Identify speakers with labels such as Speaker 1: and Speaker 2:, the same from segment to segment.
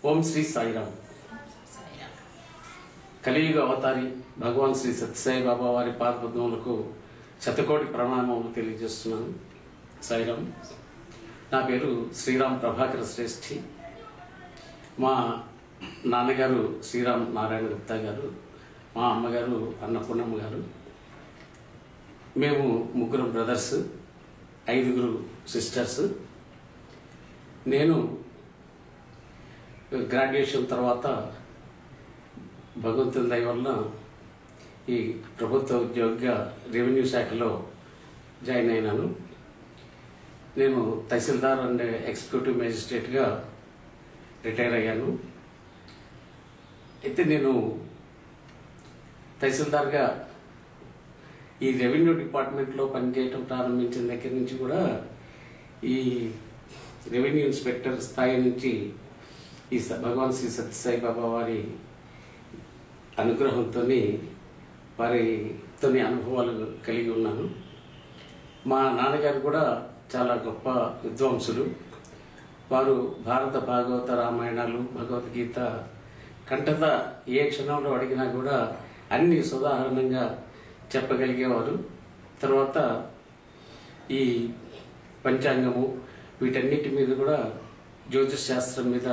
Speaker 1: ఓం శ్రీ సాయిరామ్. కలియుగ అవతారి భగవాన్ శ్రీ సత్యసాయి బాబా వారి పాదపద్మములకు శతకోటి ప్రణామములు తెలియజేస్తున్నాను. సాయిరామ్. నా పేరు శ్రీరామ్ ప్రభాకర శ్రేష్ఠి. మా నాన్నగారు శ్రీరామ్ నారాయణ గుప్తా గారు, మా అమ్మగారు అన్నపూర్ణమ్మ గారు. మేము ముగ్గురు బ్రదర్స్, 5 సిస్టర్స్. నేను గ్రాడ్యుయేషన్ తర్వాత భగవంతుని దయ వల్ల ఈ ప్రభుత్వ ఉద్యోగిగా రెవెన్యూ శాఖలో జాయిన్ అయినాను. నేను తహసీల్దార్ అండ్ ఎగ్జిక్యూటివ్ మేజిస్ట్రేట్గా రిటైర్ అయ్యాను. అయితే నేను తహసీల్దార్గా ఈ రెవెన్యూ డిపార్ట్మెంట్లో పనిచేయటం ప్రారంభించిన దగ్గర నుంచి కూడా ఈ రెవెన్యూ ఇన్స్పెక్టర్ స్థాయి నుంచి ఈ భగవాన్ శ్రీ సత్యసాయి బాబా వారి అనుగ్రహంతో వారితో అనుభవాలు కలిగి ఉన్నాను. మా నాన్నగారు కూడా చాలా గొప్ప విద్వాంసులు. వారు భారత భాగవత రామాయణాలు, భగవద్గీత కంఠత ఏ క్షణంలో అడిగినా కూడా అన్ని సుదాహరణంగా చెప్పగలిగేవారు. తర్వాత ఈ పంచాంగము వీటన్నిటి మీద కూడా జ్యోతిష్ శాస్త్రం మీద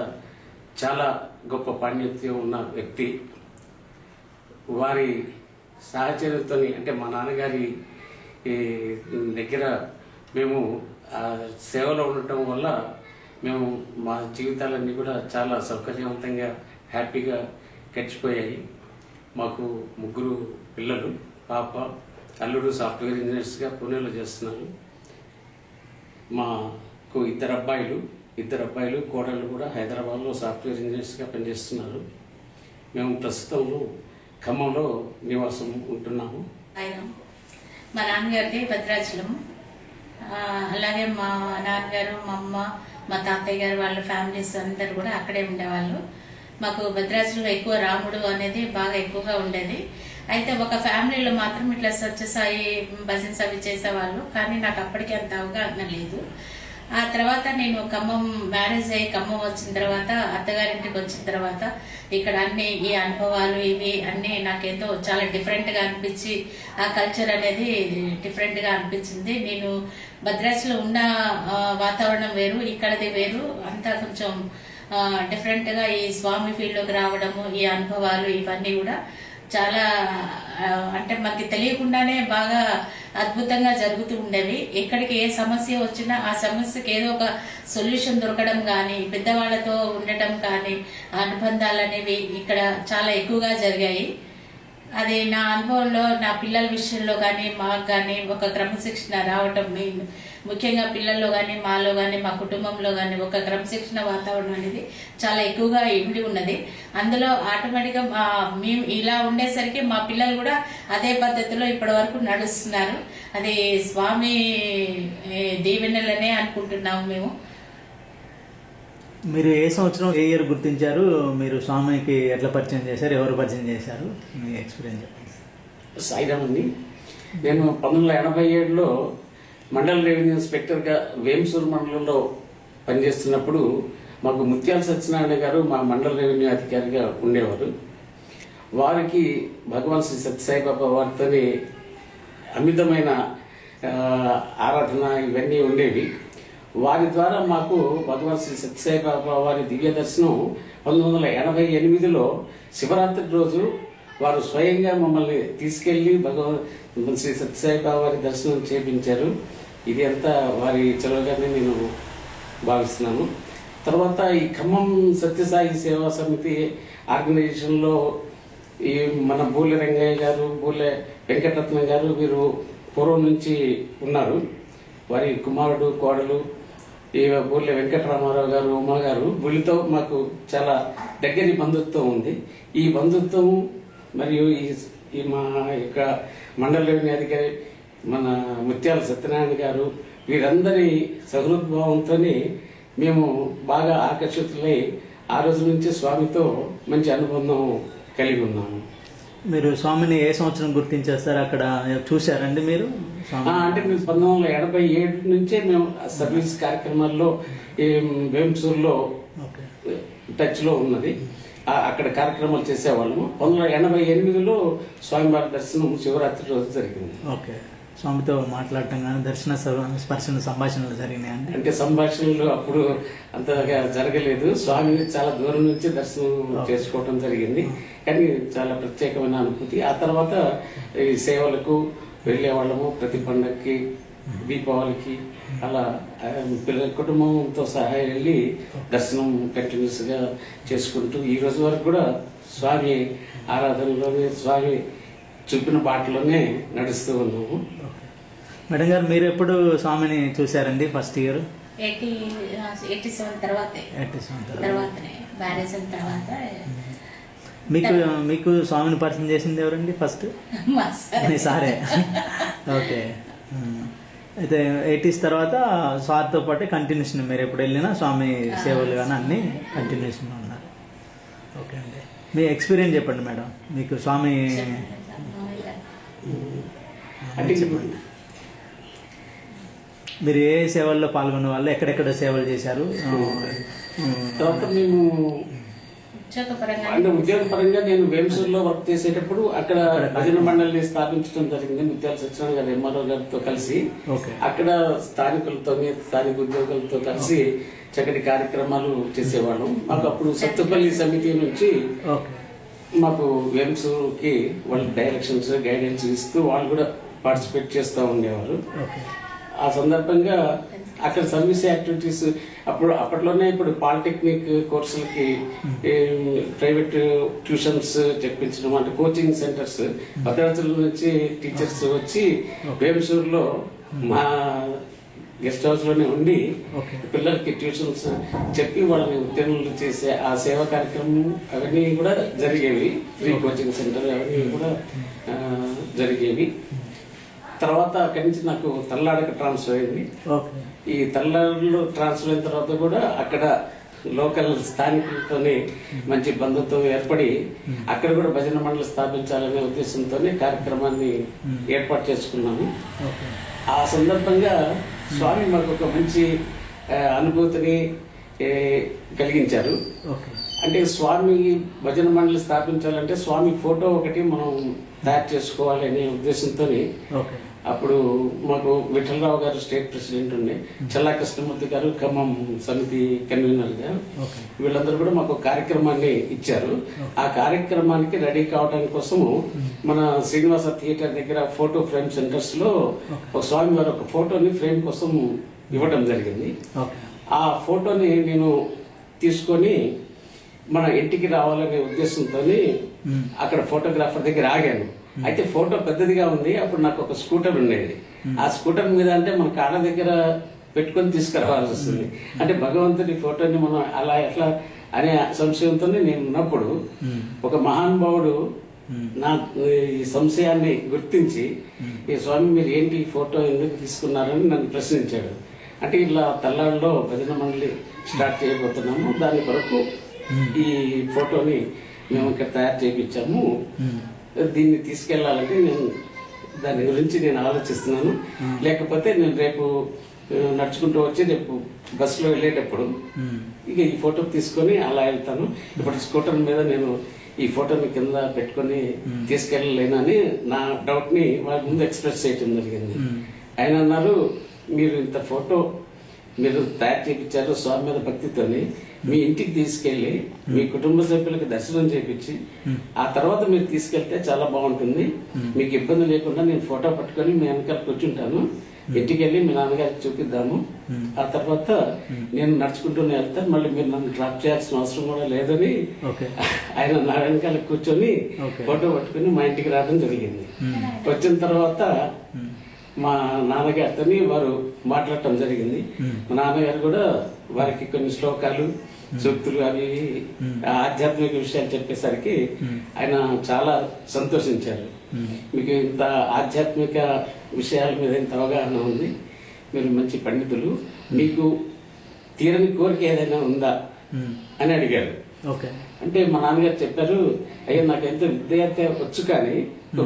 Speaker 1: చాలా గొప్ప పాండిత్యం ఉన్న వ్యక్తి. వారి సహచర్యంతో అంటే మా నాన్నగారి దగ్గర మేము సేవలో ఉండటం వల్ల మేము మా జీవితాలన్నీ కూడా చాలా సౌకర్యవంతంగా హ్యాపీగా గడిచిపోయాయి. మాకు 3 పిల్లలు, పాప, అల్లుడు సాఫ్ట్వేర్ ఇంజనీర్స్గా పూణేలో చేస్తున్నారు. మాకు 2 అబ్బాయిలు కోడళ్ళు కూడా హైదరాబాద్లో సాఫ్ట్వేర్ ఇంజనీర్స్గా పనిచేస్తున్నారు. మేము ప్రస్తుతం ఖమ్మంలో నివాసం ఉంటున్నాము.
Speaker 2: మా నాన్నగారిది భద్రాచలం. అలాగే మా నాన్నగారు, మా అమ్మ, మా తాతయ్య గారు వాళ్ళ ఫ్యామిలీస్ అందరు కూడా అక్కడే ఉండేవాళ్ళు. మాకు భద్రాచలంలో ఎక్కువ రాముడు అనేది బాగా ఎక్కువగా ఉండేది. అయితే ఒక ఫ్యామిలీలో మాత్రం ఇట్లా సత్యసాయి భజన్స్ అవి చేసేవాళ్ళు, కానీ నాకు అప్పటికే అంత అవగాహన లేదు. ఆ తర్వాత నేను ఖమ్మం మ్యారేజ్ అయ్యి ఖమ్మం వచ్చిన తర్వాత, అత్తగారింటికి వచ్చిన తర్వాత ఇక్కడ అన్ని ఈ అనుభవాలు ఇవి అన్నీ నాకేదో చాలా డిఫరెంట్గా అనిపించి ఆ కల్చర్ అనేది డిఫరెంట్గా అనిపించింది. నేను భద్రాచలంలో ఉన్న వాతావరణం వేరు, ఇక్కడది వేరు, అంతా కొంచెం డిఫరెంట్గా ఈ స్వామి ఫీల్డ్లోకి రావడము, ఈ అనుభవాలు ఇవన్నీ కూడా చాలా అంటే మనకి తెలియకుండానే బాగా అద్భుతంగా జరుగుతూ ఉండేవి. ఎక్కడికి ఏ సమస్య వచ్చినా ఆ సమస్యకి ఏదో ఒక సొల్యూషన్ దొరకడం కానీ, పెద్దవాళ్లతో ఉండటం కానీ, అనుబంధాలు అనేవి ఇక్కడ చాలా ఎక్కువగా జరిగాయి. అది నా అనుభవంలో నా పిల్లల విషయంలో కానీ మాకు కానీ ఒక క్రమశిక్షణ రావటం, ముఖ్యంగా పిల్లల్లో కానీ మాలో కానీ మా కుటుంబంలో కానీ ఒక క్రమశిక్షణ వాతావరణం అనేది చాలా ఎక్కువగా ఇమిడి ఉన్నది. అందులో ఆటోమేటిక్గా మేము ఇలా ఉండేసరికి మా పిల్లలు కూడా అదే పద్ధతిలో ఇప్పటి వరకు నడుస్తున్నారు. అది స్వామి దీవెనలనే అనుకుంటున్నాము మేము.
Speaker 3: మీరు ఏ సంవత్సరం ఏ ఇయర్ గుర్తించారు? మీరు స్వామికి ఎట్లా పరిచయం చేశారు? ఎవరు పరిచయం చేశారు? మీ ఎక్స్పీరియన్స్ చెప్పండి.
Speaker 1: సాయిరామ్ అండి. నేను 1987లో మండల రెవెన్యూ ఇన్స్పెక్టర్గా వేంసూరు మండలంలో పనిచేస్తున్నప్పుడు మాకు ముత్యాల సత్యనారాయణ గారు మా మండల రెవెన్యూ అధికారిగా ఉండేవారు. వారికి భగవాన్ శ్రీ సత్యసాయి బాబా వారితో అమితమైన ఆరాధన ఇవన్నీ ఉండేవి. వారి ద్వారా మాకు భగవాన్ శ్రీ సత్యసాయి బాబా వారి దివ్య దర్శనం 1988లో శివరాత్రి రోజు వారు స్వయంగా మమ్మల్ని తీసుకెళ్లి భగవాన్ శ్రీ సత్యసాయి బాబా వారి దర్శనం చేయించారు. ఇది అంతా వారి చొరవగానే నేను భావిస్తున్నాను. తర్వాత ఈ ఖమ్మం సత్యసాయి సేవా సమితి ఆర్గనైజేషన్లో ఈ మన బూలె రంగయ్య గారు, బూలె వెంకటరత్నం గారు వీరు పూర్వం నుంచి ఉన్నారు. వారి కుమారుడు, కోడలు ఈ బూళ్ళె వెంకటరామారావు గారు, ఉమా గారు, వీళ్ళతో మాకు చాలా దగ్గరి బంధుత్వం ఉంది. ఈ బంధుత్వం మరియు ఈ మా యొక్క మండల రెవెన్యూ అధికారి మన ముత్యాల సత్యనారాయణ గారు వీరందరి సహృద్భావంతో మేము బాగా ఆకర్షితులై ఆ రోజు నుంచి స్వామితో మంచి అనుబంధం కలిగి ఉన్నాము.
Speaker 3: మీరు స్వామిని ఏ సంవత్సరం గుర్తించేస్తారు? అక్కడ చూశారండి మీరు?
Speaker 1: అంటే మేము 1987 నుంచే మేము సర్వీస్ కార్యక్రమాల్లో వేంసూరులో టచ్ లో ఉన్నది. అక్కడ కార్యక్రమాలు చేసేవాళ్ళము. 1988లో స్వామివారి దర్శనం శివరాత్రి రోజు జరిగింది.
Speaker 3: ఓకే, స్వామితో మాట్లాడటం కానీ దర్శన స్పర్శన సంభాషణలు జరిగినాయండి?
Speaker 1: అంటే సంభాషణలు అప్పుడు అంతగా జరగలేదు. స్వామిని చాలా దూరం నుంచి దర్శనం చేసుకోవడం జరిగింది. కానీ చాలా ప్రత్యేకమైన అనుభూతి. ఆ తర్వాత ఈ సేవలకు వెళ్లే వాళ్ళము, ప్రతి పండగకి, దీపావళికి అలా పిల్లల కుటుంబంతో సహా వెళ్ళి దర్శనం కంటిన్యూస్ గా చేసుకుంటూ ఈ రోజు వరకు కూడా స్వామి ఆరాధనలోనే, స్వామి చూపిన బాటలోనే నడుస్తూ ఉన్నాము.
Speaker 3: మేడం గారు, మీరు ఎప్పుడు స్వామిని చూసారండి? ఫస్ట్ ఇయర్
Speaker 2: 87 తర్వాతనే మ్యారేజ్ అయిన తర్వాత.
Speaker 3: మీకు స్వామిని పరిచయం చేసింది ఎవరండి ఫస్ట్? మీ సారే. ఓకే, అయితే 80s తర్వాత సార్తో పాటు కంటిన్యూషన్, మీరు ఎప్పుడు వెళ్ళినా స్వామి సేవలు కానీ అన్ని కంటిన్యూషన్ ఉన్నారు. ఓకే అండి, మీ ఎక్స్పీరియన్స్ చెప్పండి మేడం. మీకు స్వామి
Speaker 1: అంటే
Speaker 3: మీరు ఏ సేవల్లో పాల్గొన్న వాళ్ళు, ఎక్కడెక్కడ సేవలు చేశారు?
Speaker 1: తర్వాత మేము అంటే ఉద్యోగపరంగా నేను వేంసూరులో వర్క్ చేసేటప్పుడు అక్కడ భజన మండలిని స్థాపించడం జరిగింది. ముత్యాల సత్యనారాయణ గారు ఎంఆర్ఓ గారితో కలిసి అక్కడ స్థానిక ఉద్యోగులతో కలిసి చక్కటి కార్యక్రమాలు చేసేవాళ్ళం. మాకు అప్పుడు సత్తుపల్లి సమితి నుంచి మాకు వేంసూరుకి వాళ్ళ డైరెక్షన్స్, గైడెన్స్ ఇస్తూ వాళ్ళు కూడా పార్టిసిపేట్ చేస్తూ ఉండేవారు. ఆ సందర్భంగా అక్కడ సర్వీస్ యాక్టివిటీస్ అప్పట్లోనే ఇప్పుడు పాలిటెక్నిక్ కోర్సులకి ప్రైవేట్ ట్యూషన్స్ చెప్పించడం, అంటే కోచింగ్ సెంటర్స్, భద్రాచలం నుంచి టీచర్స్ వచ్చి వేంసూరులో మా గెస్ట్ హౌస్ లోనే ఉండి పిల్లలకి ట్యూషన్స్ చెప్పి వాళ్ళని ఉద్యోగులు చేసే ఆ సేవా కార్యక్రమం అవన్నీ కూడా జరిగేవి. ఫ్రీ కోచింగ్ సెంటర్ అవన్నీ కూడా జరిగేవి. తర్వాత అక్కడి నుంచి నాకు తల్లాడకు ట్రాన్స్ఫర్ అయింది. ఈ తల్లాడలో ట్రాన్స్ఫర్ అయిన తర్వాత కూడా అక్కడ లోకల్ స్థానికులతోనే మంచి బంధుత్వం ఏర్పడి అక్కడ కూడా భజన మండలి స్థాపించాలనే ఉద్దేశంతోనే కార్యక్రమాన్ని ఏర్పాటు చేసుకున్నాము. ఆ సందర్భంగా స్వామి మాకు ఒక మంచి అనుభూతిని కలిగించారు. అంటే స్వామి భజన మండలి స్థాపించాలంటే స్వామి ఫోటో ఒకటి మనం తయారు చేసుకోవాలి అనే ఉద్దేశంతో అప్పుడు మాకు విఠలరావు గారు స్టేట్ ప్రెసిడెంట్ ఉండే, చల్లా కృష్ణమూర్తి గారు ఖమ్మం సమితి కన్వీనర్ గా, వీళ్ళందరూ కూడా మాకు కార్యక్రమాన్ని ఇచ్చారు. ఆ కార్యక్రమానికి రెడీ కావడానికి కోసము మన శ్రీనివాస థియేటర్ దగ్గర ఫోటో ఫ్రేమ్ సెంటర్స్ లో ఒక స్వామి వారి ఒక ఫోటోని ఫ్రేమ్ కోసం ఇవ్వడం జరిగింది. ఆ ఫోటోని నేను తీసుకొని మన ఇంటికి రావాలనే ఉద్దేశంతో అక్కడ ఫోటోగ్రాఫర్ దగ్గర ఆగాను. అయితే ఫోటో పెద్దదిగా ఉంది. అప్పుడు నాకు ఒక స్కూటర్ ఉండేది. ఆ స్కూటర్ మీద అంటే మన కాళ్ళ దగ్గర పెట్టుకొని తీసుకురావాల్సి వస్తుంది. అంటే భగవంతుడి ఫోటోని మనం అలా ఎట్లా అనే సంశయంతో నేను ఉన్నప్పుడు ఒక మహానుభావుడు నా ఈ సంశయాన్ని గుర్తించి, ఈ స్వామి మీరు ఏంటి ఈ ఫోటో ఎందుకు తీసుకున్నారని నన్ను ప్రశ్నించాడు. అంటే ఇలా తల్లాడులో భజన మండలి స్టార్ట్ చేయబోతున్నాము, దాని కొరకు ఈ ఫోటోని మేము ఇక్కడ తయారు చేయించాము, దీన్ని తీసుకెళ్లాలంటే నేను దాని గురించి నేను ఆలోచిస్తున్నాను. లేకపోతే నేను రేపు నడుచుకుంటూ వచ్చి రేపు బస్సులో వెళ్ళేటప్పుడు ఇక ఈ ఫోటో తీసుకొని అలా వెళ్తాను. ఇప్పుడు స్కూటర్ మీద నేను ఈ ఫోటోని కింద పెట్టుకొని తీసుకెళ్ళలేనని నా డౌట్ ని వాళ్ళ ముందు ఎక్స్ప్రెస్ చేయడం జరిగింది. ఆయన అన్నారు, మీరు ఇంత ఫోటో మీరు తయారు చేయించారు స్వామి మీద భక్తితోని, మీ ఇంటికి తీసుకెళ్లి మీ కుటుంబ సభ్యులకు దర్శనం చేయించి ఆ తర్వాత మీరు తీసుకెళ్తే చాలా బాగుంటుంది, మీకు ఇబ్బంది లేకుండా నేను ఫోటో పట్టుకొని మీ వెనకాల కూర్చుంటాను, ఇంటికి వెళ్ళి మీ నాన్నగారికి చూపిద్దాము, ఆ తర్వాత నేను నడుచుకుంటూనే వెళ్తాను, మళ్ళీ మీరు నన్ను డ్రాప్ చేయాల్సిన అవసరం కూడా లేదని ఆయన నా వెనకాల కూర్చొని ఫోటో పట్టుకుని మా ఇంటికి రావడం జరిగింది. వచ్చిన తర్వాత మా నాన్నగారితో వారు మాట్లాడటం జరిగింది. మా నాన్నగారు కూడా వారికి కొన్ని శ్లోకాలు, సూక్తులు అవి ఆధ్యాత్మిక విషయాలు చెప్పేసరికి ఆయన చాలా సంతోషించారు. మీకు ఇంత ఆధ్యాత్మిక విషయాల మీద ఇంత అవగాహన ఉంది, మీరు మంచి పండితులు, మీకు తీరని కోరిక ఏదైనా ఉందా అని అడిగారు.
Speaker 3: ఓకే.
Speaker 1: అంటే మా నాన్నగారు చెప్పారు, అయ్యా నాకు ఎంతో విద్యార్థి వచ్చు కానీ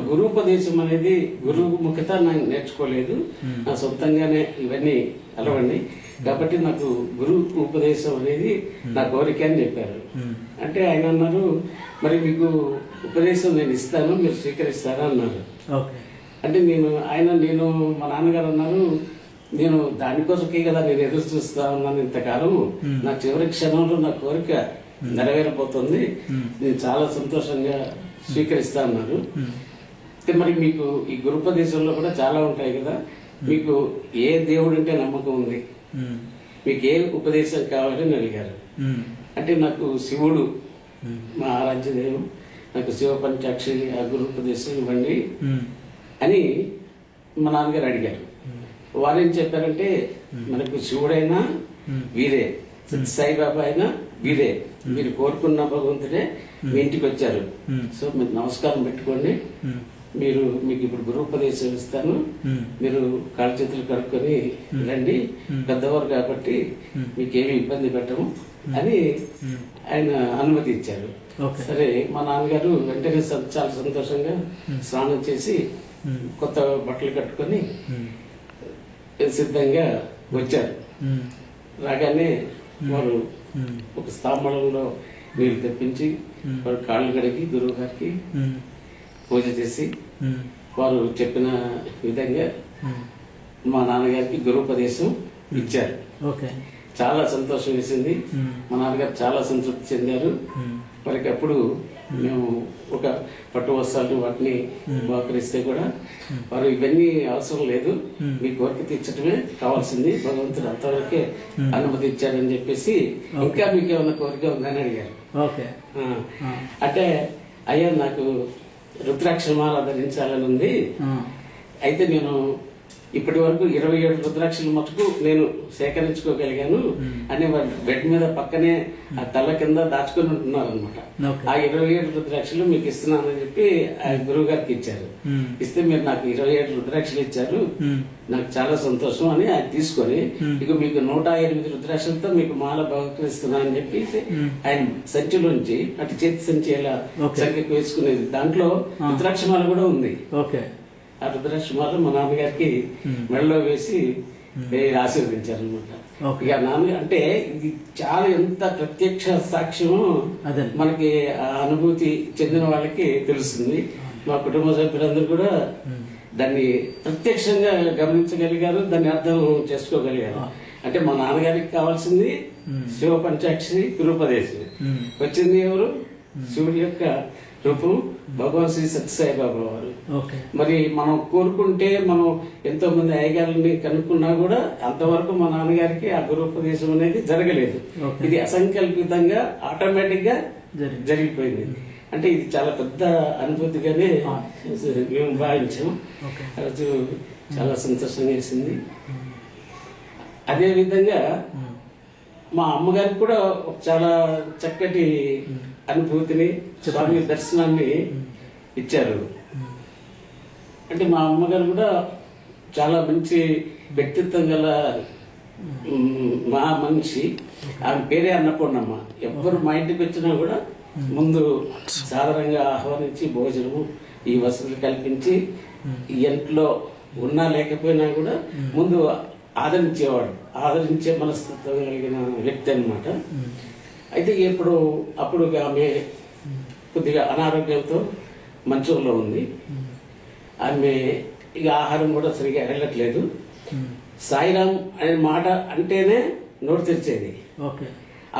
Speaker 1: గురుపదేశం అనేది గురువు ముఖత నాకు నేర్చుకోలేదు, నా సొంతంగానే ఇవన్నీ అలవండి, కాబట్టి నాకు గురు ఉపదేశం అనేది నా కోరిక అని చెప్పారు. అంటే ఆయన అన్నారు, మరి మీకు ఉపదేశం నేను ఇస్తాను, మీరు స్వీకరిస్తారా అన్నారు. అంటే నేను మా నాన్నగారు అన్నారు, నేను దానికోసమే కదా నేను ఎదురు చూస్తా ఉన్నాను ఇంతకాలం, నా చివరి క్షణంలో నా కోరిక నెరవేరబోతుంది, నేను చాలా సంతోషంగా స్వీకరిస్తా అన్నారు. మరి మీకు ఈ గురుపదేశంలో కూడా చాలా ఉంటాయి కదా, మీకు ఏ దేవుడు అంటే నమ్మకం ఉంది, మీకు ఏ ఉపదేశం కావాలని అడిగారు. అంటే నాకు శివుడు మా ఆరాధ్య దేవుడు, నాకు శివ పంచాక్షరి ఆ గురుపదేశం ఇవ్వండి అని మా నాన్నగారు అడిగారు. వారేం చెప్పారంటే, మనకు శివుడైనా వీరే, సాయిబాబా అయినా వీరే, మీరు కోరుకున్న భగవంతుడే మీ ఇంటికి వచ్చారు, సో మీరు నమస్కారం పెట్టుకోండి, మీకు ఇప్పుడు గురుపదేశం ఇస్తాను, మీరు కాళ్ళ చేతులు కడుక్కొని రండి, పెద్దవారు కాబట్టి మీకేమి ఇబ్బంది పెట్టము అని ఆయన అనుమతి ఇచ్చారు. సరే మా నాన్నగారు వెంటనే చాలా సంతోషంగా స్నానం చేసి కొత్త బట్టలు కట్టుకొని సిద్ధంగా వచ్చారు. రాగానే వారు ఒక స్థామలంలో నీళ్లు తెప్పించి వారు కాళ్ళు కడిగి గురువు గారికి పూజ చేసి వారు చెప్పిన విధంగా మా నాన్నగారికి గురుపదేశం ఇచ్చారు. చాలా సంతోషం వేసింది, మా నాన్నగారు చాలా సంతృప్తి చెందారు. వారికి అప్పుడు మేము ఒక పట్టు వస్త్రాలు వాటిని బహుకరిస్తే కూడా వారు ఇవన్నీ అవసరం లేదు, మీ కోరిక తీర్చడమే కావాల్సింది, భగవంతుడు అంతవరకే అనుమతి ఇచ్చాడని చెప్పేసి ఇంకా మీకు ఏమైనా కోరిక ఉందని అడిగారు. అంటే అయ్యా నాకు రుద్రాక్షమాల ధరించాలని ఉంది, అయితే నేను ఇప్పటి వరకు 27 రుద్రాక్షలు మటుకు నేను సేకరించుకోగలిగాను అని వారు బెడ్ మీద పక్కనే ఆ తల్ల కింద దాచుకుని ఉంటున్నారు అనమాట. ఆ 27 రుద్రాక్షలు మీకు ఇస్తున్నానని చెప్పి ఆ గురువు గారికి ఇచ్చారు. ఇస్తే మీరు నాకు 27 రుద్రాక్షలు ఇచ్చారు, నాకు చాలా సంతోషం అని ఆయన తీసుకొని, ఇక మీకు 108 రుద్రాక్షలతో మీకు మాల బహుకరిస్తున్నా అని చెప్పి ఆయన సంచిలోంచి అటు చేతి సంచి ఎలా సంఖ్యకు వేసుకునేది, దాంట్లో రుద్రాక్షమాల కూడా ఉంది. ఆ రుద్రాక్షమాల మా నాన్నగారికి మెడలో వేసి ఆశీర్వదించారు అనమాట. ఇక నాన్న అంటే ఇది చాలా ఎంత ప్రత్యక్ష సాక్ష్యమో మనకి ఆ అనుభూతి చెందిన వాళ్ళకి తెలుస్తుంది. మా కుటుంబ సభ్యులందరూ కూడా దాన్ని ప్రత్యక్షంగా గమనించగలిగారు, దాన్ని అర్థం చేసుకోగలిగారు. అంటే మా నాన్నగారికి కావాల్సింది శివ పంచాక్షరి గురుపదేశం, వచ్చింది ఎవరు? శివుడి యొక్క రూపం భగవాన్ శ్రీ సత్యసాయిబాబా వారు. మరి మనం కోరుకుంటే మనం ఎంతో మంది అయ్యగారిని కనుక్కున్నా కూడా అంతవరకు మా నాన్నగారికి ఆ గురుపదేశం అనేది జరగలేదు. ఇది అసంకల్పితంగా ఆటోమేటిక్ గా జరిగిపోయింది. అంటే ఇది చాలా పెద్ద అనుభూతిగానే మేము భావించాం. ఆ రోజు చాలా సంతోషంగా వేసింది. అదే విధంగా మా అమ్మగారికి కూడా చాలా చక్కటి అనుభూతిని, స్వామి దర్శనాన్ని ఇచ్చారు. అంటే మా అమ్మగారు కూడా చాలా మంచి వ్యక్తిత్వం గల మా మనిషి. ఆమె పేరే అన్నపూర్ణమ్మ. ఎవ్వరు మా ఇంటికి వచ్చినా కూడా ముందు సాధారణంగా ఆహ్వానించి భోజనము ఈ వసతులు కల్పించి ఇంట్లో ఉన్నా లేకపోయినా కూడా ముందు ఆదరించేవాడు, ఆదరించే మనస్తత్వం కలిగిన వ్యక్తి అన్నమాట. అయితే అప్పుడు ఆమె కొద్దిగా అనారోగ్యంతో మంచంలో ఉంది. ఆమె ఇక ఆహారం కూడా సరిగా వెళ్ళట్లేదు. సాయిరాం అనే మాట అంటేనే నోరు తెరిచేది.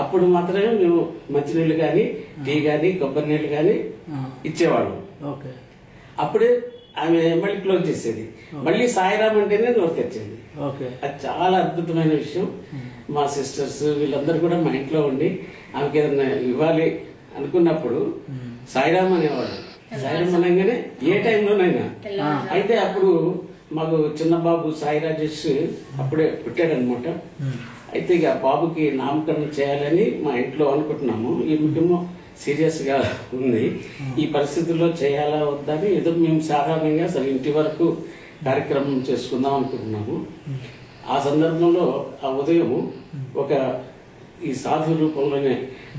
Speaker 1: అప్పుడు మాత్రమే మేము మంచినీళ్ళు కానీ, టీ కానీ, కొబ్బరి నీళ్ళు కానీ ఇచ్చేవాళ్ళం. అప్పుడే ఆమె మళ్ళీ క్లోజ్ చేసేది. మళ్ళీ సాయిరాం అంటేనే నోరు తెరిచేది. అది చాలా అద్భుతమైన విషయం. మా సిస్టర్స్ వీళ్ళందరూ కూడా మా ఇంట్లో ఉండి ఆమెకి ఏదైనా ఇవ్వాలి అనుకున్నప్పుడు సాయిరాం అనేవాడు. సాయిరాం అనగానే ఏ టైంలోనైనా. అయితే అప్పుడు మాకు చిన్న బాబు సాయి రాజేష్ అప్పుడే పుట్టాడనమాట. అయితే ఇక బాబుకి నామకరణం చేయాలని మా ఇంట్లో అనుకుంటున్నాము. ఈ కుటుంబం సీరియస్ గా ఉంది. ఈ పరిస్థితుల్లో చేయాలా వద్దని ఏదో మేము సాధారణంగా అసలు ఇంటి వరకు కార్యక్రమం చేసుకుందాం అనుకుంటున్నాము. ఆ సందర్భంలో ఆ ఉదయం ఒక ఈ సాధు రూపంలోనే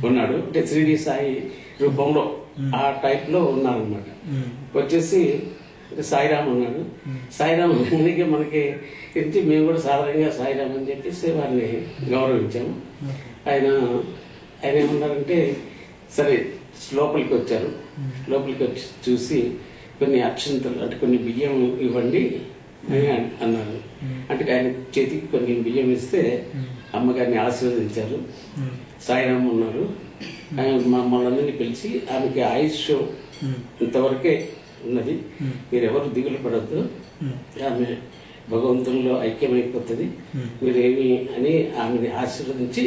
Speaker 1: ఉన్నాడు, అంటే 3D సాయి రూపంలో ఆ టైప్ లో ఉన్నారనమాట. వచ్చేసి సాయిరామ్ ఉన్నాడు. సాయిరామ్ అనగానే మనకి ఇంటి మేము కూడా సాధారణంగా సాయిరామ్ అని చెప్పేసి వారిని గౌరవించాము. ఆయన ఏమన్నారంటే సరే లోపలికి వచ్చారు. లోపలికి వచ్చి చూసి కొన్ని అక్షంతలు అంటే కొన్ని బియ్యం ఇవ్వండి అని అన్నారు. అంటే ఆయన చేతికి కొన్ని బియ్యం ఇస్తే అమ్మగారిని ఆశీర్వదించారు. సాయిరామ్ ఉన్నారు. ఆయన మమ్మల్ని పిలిచి ఆమెకి ఆయుష్ ఇంతవరకే ఉన్నది, మీరెవరు దిగులు పడద్దు, ఆమె భగవంతునిలో ఐక్యమైపోతుంది మీరేమి అని ఆమెని ఆశీర్వదించి,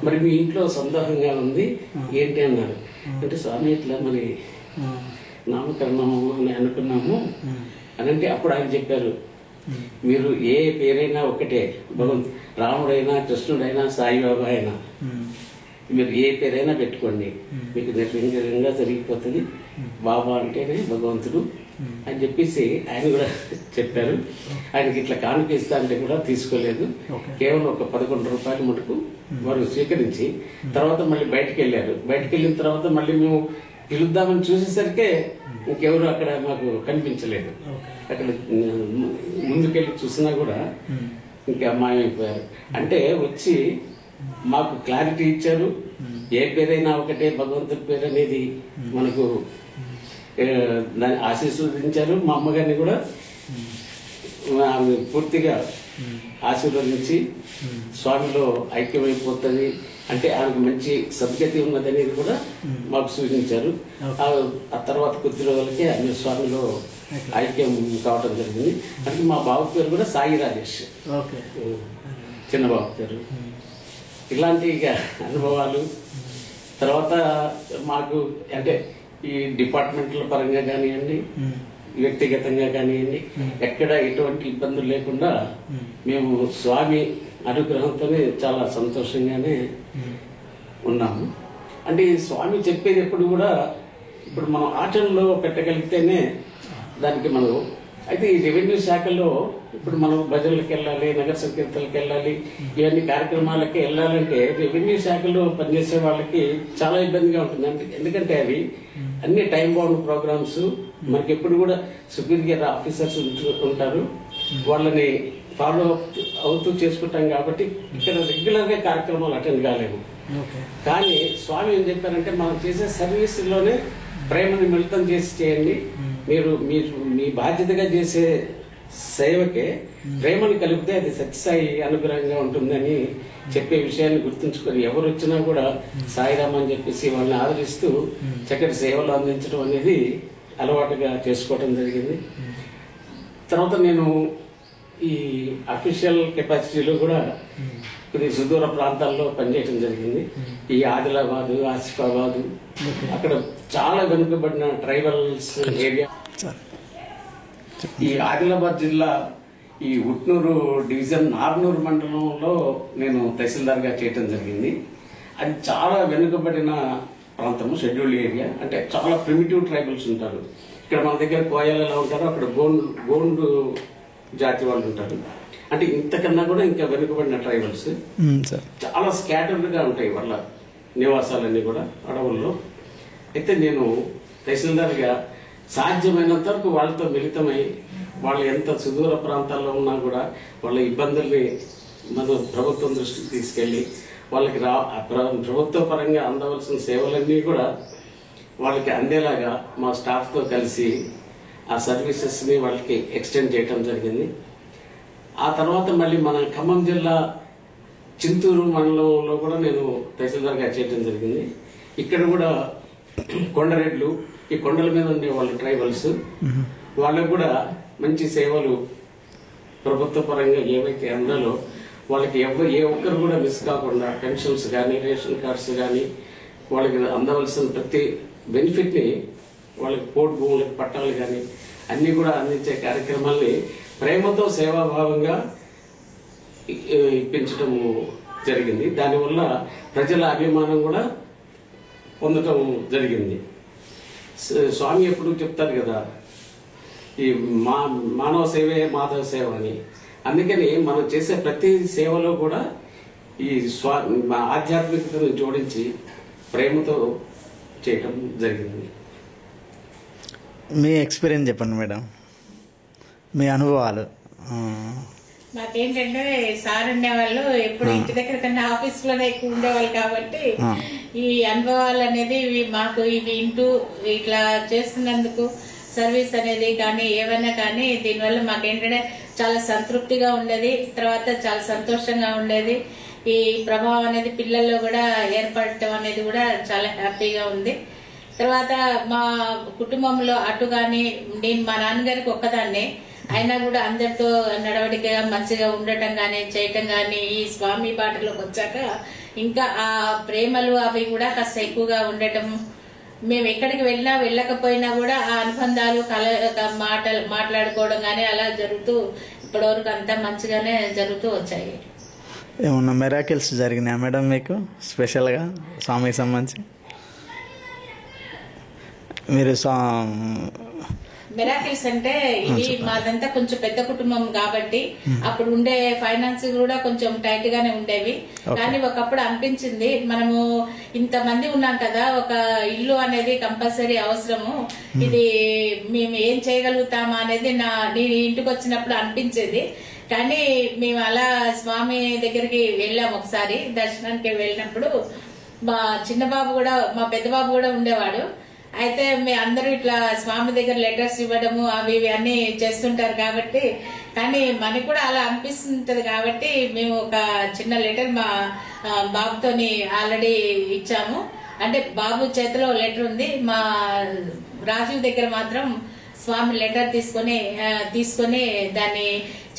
Speaker 1: మరి మీ ఇంట్లో సందేహంగా ఉంది ఏంటి అన్నారు. అంటే స్వామి ఇట్లా మరి నామకరణము అని అనుకున్నాము అని అంటే అప్పుడు ఆయన చెప్పారు, మీరు ఏ పేరైనా ఒకటే, భగవంతు రాముడైనా కృష్ణుడైనా సాయిబాబా అయినా మీరు ఏ పేరైనా పెట్టుకోండి, మీకు నిర్విఘ్నంగా జరిగిపోతుంది, బాబా అంటేనే భగవంతుడు అని చెప్పేసి ఆయన కూడా చెప్పారు. ఆయనకి ఇట్లా కానుకిస్తా అంటే కూడా తీసుకోలేదు, కేవలం ఒక 11 రూపాయల మటుకు వారు స్వీకరించి తర్వాత మళ్ళీ బయటకు వెళ్ళారు. బయటకు వెళ్ళిన తర్వాత మళ్ళీ మేము పిలుద్దామని చూసేసరికి ఇంకెవరు అక్కడ మాకు కనిపించలేదు. అక్కడ ముందుకెళ్ళి చూసినా కూడా ఇంకా మాయమైపోయారు. అంటే వచ్చి మాకు క్లారిటీ ఇచ్చారు, ఏ పేరైనా ఒకటే భగవంతుడి పేరు అనేది మనకు దాన్ని ఆశీర్వదించారు. మా అమ్మగారిని కూడా పూర్తిగా ఆశీర్వదించి స్వామిలో ఐక్యమైపోతుంది అంటే ఆమెకు మంచి సద్గతి ఉన్నదనేది కూడా మాకు సూచించారు. ఆ తర్వాత కొద్ది రోజులకే ఆమె స్వామిలో ఐక్యం కావడం జరిగింది. అంటే మా బాబు పేరు కూడా సాయి రాజేష్, చిన్న బాబు పేరు. ఇలాంటి అనుభవాలు తర్వాత మాకు అంటే ఈ డిపార్ట్మెంట్ల పరంగా కానివ్వండి, వ్యక్తిగతంగా కానివ్వండి, ఎక్కడ ఎటువంటి ఇబ్బందులు లేకుండా మేము స్వామి అనుగ్రహంతోనే చాలా సంతోషంగానే ఉన్నాము. అంటే ఈ స్వామి చెప్పేది ఎప్పుడు కూడా ఇప్పుడు మనం ఆచరణలో పెట్టగలిగితేనే దానికి మనం అయితే ఈ రెవెన్యూ శాఖలో ఇప్పుడు మనం భజనలకు వెళ్ళాలి, నగర సంకీర్తనలకు వెళ్ళాలి, ఇవన్నీ కార్యక్రమాలకి వెళ్ళాలంటే రెవెన్యూ శాఖలో పనిచేసే వాళ్ళకి చాలా ఇబ్బందిగా ఉంటుంది. అంటే ఎందుకంటే అవి అన్ని టైం బౌండ్ ప్రోగ్రామ్స్, మనకి ఎప్పుడు కూడా సుపీరియర్ ఆఫీసర్స్ ఉంటారు, వాళ్ళని ఫాలో అప్ అవుతూ చేసుకుంటాం కాబట్టి ఇక్కడ రెగ్యులర్ గా కార్యక్రమాలు అటెండ్ కాలేము. కానీ స్వామి ఏం చెప్పారంటే మనం చేసే సర్వీస్ లోనే ప్రేమని మిళితం చేసి చేయండి, మీరు మీ బాధ్యతగా చేసే సేవకే ప్రేమను కలిపితే అది సత్యసాయి అనుగ్రహంగా ఉంటుందని చెప్పే విషయాన్ని గుర్తుంచుకొని ఎవరు వచ్చినా కూడా సాయిరామ్ అని చెప్పేసి వాళ్ళని ఆదరిస్తూ చక్కటి సేవలు అందించడం అనేది అలవాటుగా చేసుకోవడం జరిగింది. తర్వాత నేను ఈ అఫీషియల్ కెపాసిటీలో కూడా కొద్ది సుదూర ప్రాంతాల్లో పనిచేయడం జరిగింది. ఈ ఆదిలాబాద్, ఆసిఫాబాద్, అక్కడ చాలా వెనుకబడిన ట్రైబల్స్ ఏరియా. ఈ ఆదిలాబాద్ జిల్లా ఈ ఉట్నూరు డివిజన్ నార్నూరు మండలంలో నేను తహసీల్దార్గా చేయటం జరిగింది. అది చాలా వెనుకబడిన ప్రాంతము, షెడ్యూల్డ్ ఏరియా. అంటే చాలా ప్రిమిటివ్ ట్రైబల్స్ ఉంటారు. ఇక్కడ మన దగ్గర కోయాలు ఎలా ఉంటారో అక్కడ గోండు జాతి వాళ్ళు ఉంటారు. అంటే ఇంతకన్నా కూడా ఇంకా వెనుకబడిన ట్రైబల్స్ చాలా స్కాటర్డ్ గా ఉంటాయి వాళ్ళ నివాసాలన్నీ కూడా అడవుల్లో. అయితే నేను తహసీల్దార్గా సాధ్యమైనంత వరకు వాళ్ళతో మిళితమై వాళ్ళు ఎంత సుదూర ప్రాంతాల్లో ఉన్నా కూడా వాళ్ళ ఇబ్బందుల్ని మన ప్రభుత్వం దృష్టికి తీసుకెళ్లి వాళ్ళకి ప్రభుత్వ పరంగా అందవలసిన సేవలన్నీ కూడా వాళ్ళకి అందేలాగా మా స్టాఫ్తో కలిసి ఆ సర్వీసెస్ని వాళ్ళకి ఎక్స్టెండ్ చేయటం జరిగింది. ఆ తర్వాత మళ్ళీ మన ఖమ్మం జిల్లా చింతూరు మండలంలో కూడా నేను తహసీల్దార్గా చేయటం జరిగింది. ఇక్కడ కూడా కొండరెడ్లు, ఈ కొండల మీద ఉండే వాళ్ళు ట్రైబల్స్, వాళ్ళకు కూడా మంచి సేవలు ప్రభుత్వ పరంగా ఏవైతే అందాలో వాళ్ళకి ఏ ఒక్కరు కూడా మిస్ కాకుండా పెన్షన్స్ కానీ, రేషన్ కార్డ్స్ కానీ, వాళ్ళకి అందవలసిన ప్రతి బెనిఫిట్ని, వాళ్ళకి పోటు భూములకి పట్టాలు కానీ అన్ని కూడా అందించే కార్యక్రమాల్ని ప్రేమతో సేవాభావంగా ఇప్పించటం జరిగింది. దానివల్ల ప్రజల అభిమానం కూడా పొందటం జరిగింది. స్వామి ఎప్పుడు చెప్తారు కదా, ఈ మానవ సేవే మాధవ సేవ అని. అందుకని మనం చేసే ప్రతి సేవలో కూడా ఈ మా ఆధ్యాత్మికతను జోడించి ప్రేమతో చేయటం జరిగింది.
Speaker 3: మీ ఎక్స్పీరియన్స్ చెప్పండి మేడం, మీ అనుభవాలు.
Speaker 2: మాకేంటంటే సార్ ఉండేవాళ్ళు ఎప్పుడు ఇంటి దగ్గర కన్నా ఆఫీస్ లోనే ఎక్కువ ఉండేవాళ్ళు కాబట్టి ఈ అనుభవాలు అనేది మాకు ఇవి ఇంటూ ఇట్లా చేస్తున్నందుకు సర్వీస్ అనేది కానీ ఏమైనా కానీ దీనివల్ల మాకేంటంటే చాలా సంతృప్తిగా ఉండేది. తర్వాత చాలా సంతోషంగా ఉండేది. ఈ ప్రభావం అనేది పిల్లల్లో కూడా ఏర్పడటం అనేది కూడా చాలా హ్యాపీగా ఉంది. తర్వాత మా కుటుంబంలో అటు కానీ నేను మా నాన్నగారికి ఒక్కదాన్నే అయినా కూడా అందరితో నడవడికగా మంచిగా ఉండటం కానీ చేయటం కానీ ఈ స్వామి బాటలోకి వచ్చాక ఇంకా ఆ ప్రేమలు అవి కూడా కాస్త ఎక్కువగా ఉండటం, మేము ఎక్కడికి వెళ్ళినా వెళ్ళకపోయినా కూడా ఆ అనుబంధాలు మాట్లాడుకోవడం కానీ అలా జరుగుతూ ఇప్పటివరకు అంతా మంచిగానే జరుగుతూ వచ్చాయి.
Speaker 3: ఏమన్నా మిరాకిల్స్ జరిగినాయా మేడం మీకు స్పెషల్గా స్వామికి సంబంధించి? మీరు
Speaker 2: మిరాకిల్స్ అంటే ఇది మాదంతా కొంచెం పెద్ద కుటుంబం కాబట్టి అప్పుడు ఉండే ఫైనాన్స్ కూడా కొంచెం టైట్ గానే ఉండేవి. కానీ ఒకప్పుడు అనిపించింది మనము ఇంతమంది ఉన్నాం కదా, ఒక ఇల్లు అనేది కంపల్సరీ అవసరము, ఇది మేము ఏం చేయగలుగుతామా అనేది నేను ఇంటికి వచ్చినప్పుడు అనిపించేది. కానీ మేము అలా స్వామి దగ్గరికి వెళ్ళాము. ఒకసారి దర్శనానికి వెళ్ళినప్పుడు మా చిన్న బాబు కూడా మా పెద్ద బాబు కూడా ఉండేవాడు. అయితే మీ అందరూ ఇట్లా స్వామి దగ్గర లెటర్స్ ఇవ్వడము అవి ఇవి అన్ని చేస్తుంటారు కాబట్టి, కానీ మనకి కూడా అలా అనిపిస్తుంటది కాబట్టి మేము ఒక చిన్న లెటర్ మా బాబుతోని ఆల్రెడీ ఇచ్చాము. అంటే బాబు చేతిలో లెటర్ ఉంది, మా రాజీవ్ దగ్గర మాత్రం స్వామి లెటర్ తీసుకొని దాన్ని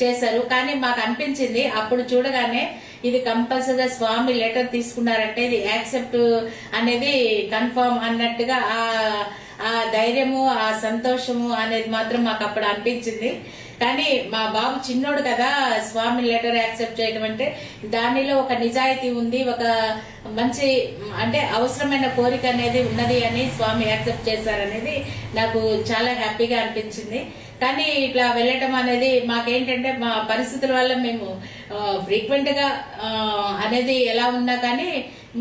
Speaker 2: చేశారు. కానీ మాకు అనిపించింది అప్పుడు చూడగానే ఇది కంపల్సరీగా స్వామి లెటర్ తీసుకున్నారంటే ఇది యాక్సెప్ట్ అనేది కన్ఫర్మ్ అన్నట్టుగా ఆ ధైర్యము ఆ సంతోషము అనేది మాత్రం మాకు అప్పుడు అనిపించింది. కానీ మా బాబు చిన్నోడు కదా, స్వామి లెటర్ యాక్సెప్ట్ చేయడం అంటే దానిలో ఒక నిజాయితీ ఉంది, ఒక మంచి అంటే అవసరమైన కోరిక అనేది ఉన్నది అని స్వామి యాక్సెప్ట్ చేశారనేది నాకు చాలా హ్యాపీగా అనిపించింది. కానీ ఇట్లా వెళ్ళటం అనేది మాకేంటంటే మా పరిస్థితుల వల్ల మేము ఫ్రీక్వెంట్ గా అనేది ఎలా ఉన్నా కానీ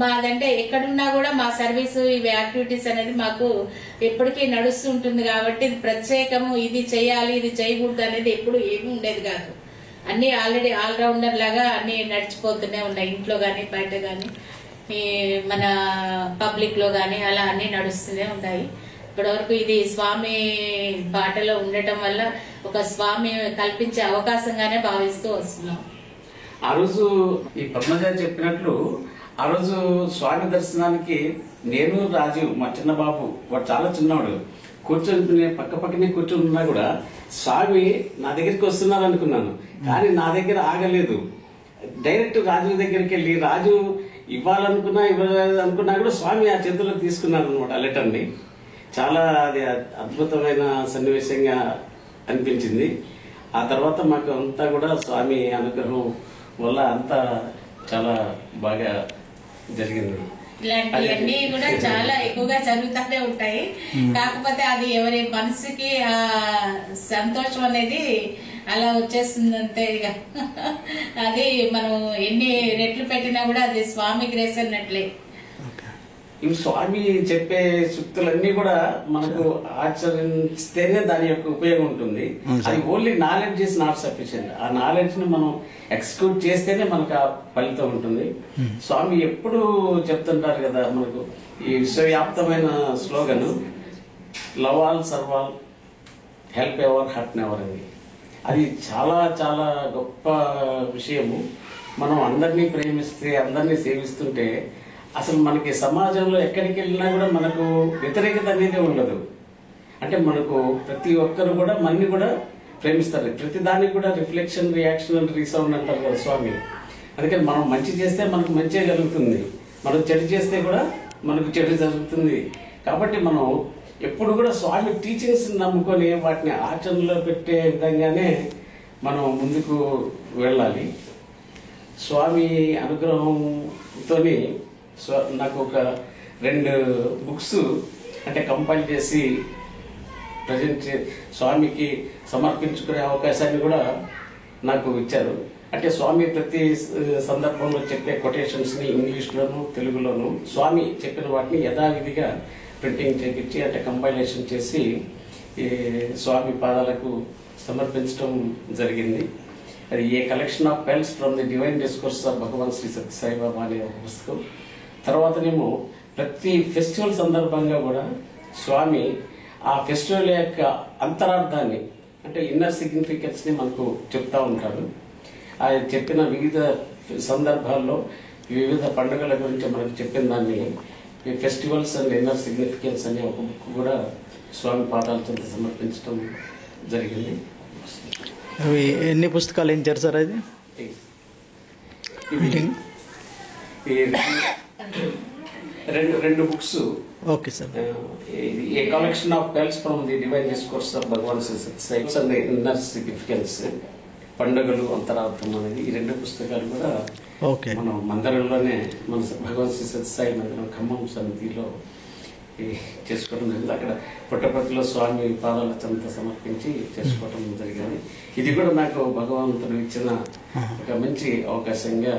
Speaker 2: మాదంటే ఎక్కడున్నా కూడా మా సర్వీసు ఇవి యాక్టివిటీస్ అనేది మాకు ఎప్పటికీ నడుస్తూ ఉంటుంది కాబట్టి ఇది ప్రత్యేకము ఇది చేయాలి ఇది చేయకూడదు అనేది ఎప్పుడు ఏమీ ఉండేది కాదు. అన్ని ఆల్రెడీ ఆల్రౌండర్ లాగా అన్ని నడిచిపోతూనే ఉన్నాయి, ఇంట్లో గాని బయట గాని మన పబ్లిక్ లో గాని అలా అన్ని నడుస్తూనే ఉంటాయి. ఇప్పటివరకు ఇది స్వామి బాటలో ఉండటం వల్ల ఒక స్వామి కల్పించే అవకాశంగానే భావిస్తూ వస్తున్నాం.
Speaker 1: ఆ రోజు ఈ పద్మజ చెప్పినట్లు ఆ రోజు స్వామి దర్శనానికి నేను రాజీవ్ మా చిన్న బాబు వాడు చాలా చిన్నవాడు కూర్చొని పక్కనే కూర్చొని కూడా స్వామి నా దగ్గరికి వస్తున్నారు అనుకున్నాను. కానీ నా దగ్గర ఆగలేదు, డైరెక్ట్ రాజు దగ్గరికి వెళ్ళి రాజు ఇవ్వాలనుకున్నా ఇవ్వలేదు అనుకున్నా కూడా స్వామి ఆ చేతుల్లో తీసుకున్నారు అనమాట ఆ లెటర్ని. చాలా అది అద్భుతమైన సన్నివేశంగా అనిపించింది. ఆ తర్వాత మాకు అంతా కూడా స్వామి అనుగ్రహం వల్ల అంతా చాలా బాగా జరిగింది.
Speaker 2: ఇలాంటివన్నీ కూడా చాలా ఎక్కువగా జరుగుతూనే ఉంటాయి. కాకపోతే అది ఎవరి మనసుకి ఆ సంతోషం అనేది అలా వచ్చేస్తుంది అంతే. ఇక అది మనం ఎన్ని రెట్లు పెట్టినా కూడా అది స్వామి గ్రేస్ అన్నట్లే.
Speaker 1: ఈ స్వామి చెప్పే సూక్తులన్నీ కూడా మనకు ఆచరిస్తేనే దాని యొక్క ఉపయోగం ఉంటుంది. అది only knowledge is not sufficient. ఆ నాలెడ్జ్ ని మనం ఎక్స్క్యూట్ చేస్తేనే మనకు ఆ ఫలితం ఉంటుంది. స్వామి ఎప్పుడు చెప్తుంటారు కదా మనకు ఈ విశ్వవ్యాప్తమైన slogan love all serve all help ever hurt never అని. అది చాలా చాలా గొప్ప విషయము. మనం అందరినీ ప్రేమిస్తే అందరినీ సేవిస్తుంటే అసలు మనకి సమాజంలో ఎక్కడికి వెళ్ళినా కూడా మనకు వ్యతిరేకత అనేది ఉండదు. అంటే మనకు ప్రతి ఒక్కరు కూడా మనని కూడా ప్రేమిస్తారు. ప్రతి దానికి కూడా రిఫ్లెక్షన్ రియాక్షన్ అండ్ రీసౌండ్ అంటారు కదా స్వామి. అందుకని మనం మంచి చేస్తే మనకు మంచి జరుగుతుంది, మనం చెడు చేస్తే కూడా మనకు చెడు జరుగుతుంది. కాబట్టి మనం ఎప్పుడు కూడా స్వామి టీచింగ్స్ నమ్ముకొని వాటిని ఆచరణలో పెట్టే విధంగానే మనం ముందుకు వెళ్ళాలి. స్వామి అనుగ్రహంతోని నాకు ఒక 2 బుక్స్ అంటే కంపైల్ చేసి ప్రజెంట్ స్వామికి సమర్పించుకునే అవకాశాన్ని కూడా నాకు ఇచ్చారు. అంటే స్వామి ప్రతి సందర్భంలో చెప్పే కొటేషన్స్ని ఇంగ్లీష్లోను తెలుగులోను స్వామి చెప్పిన వాటిని యథావిధిగా ప్రింటింగ్ చేపించి అంటే కంపైలేషన్ చేసి ఈ స్వామి పాదాలకు సమర్పించడం జరిగింది. అది ఏ collection of Phelps from the divine discourse of భగవాన్ శ్రీ సత్యసాయిబాబా అనే ఒక పుస్తకం. తర్వాతనేమో ప్రతి ఫెస్టివల్ సందర్భంగా కూడా స్వామి ఆ ఫెస్టివల్ యొక్క అంతరార్థాన్ని అంటే ఇన్నర్ సిగ్నిఫికెన్స్ని మనకు చెప్తా ఉంటారు. ఆయన చెప్పిన వివిధ సందర్భాల్లో వివిధ పండుగల గురించి మనకు చెప్పిన దాన్ని ఫెస్టివల్స్ అండ్ ఇన్నర్ సిగ్నిఫికెన్స్ అనే ఒక బుక్ కూడా స్వామి పాదాల చెంత సమర్పించడం జరిగింది.
Speaker 3: అవి ఎన్ని పుస్తకాలు ఇచ్చారు సార్? అది
Speaker 1: రెండు books.
Speaker 3: Okay sir.
Speaker 1: A collection of Phelps from the divine discourse of Bhagavan Shri Sathya Sai and inner significance, పండుగలు అంతరార్థం అనేది ఈ రెండు పుస్తకాలు కూడా
Speaker 3: ఓకే
Speaker 1: మనం మందిరంలోనే మన భగవాన్ శ్రీ సత్యసాయి మందిరం ఖమ్మం సమితిలో చేసుకోవడం జరిగింది. అక్కడ పుట్టపర్తిలో స్వామి పాదాల చెంత సమర్పించి చేసుకోవడం జరిగింది. ఇది కూడా నాకు భగవంతుడు ఇచ్చిన ఒక మంచి అవకాశంగా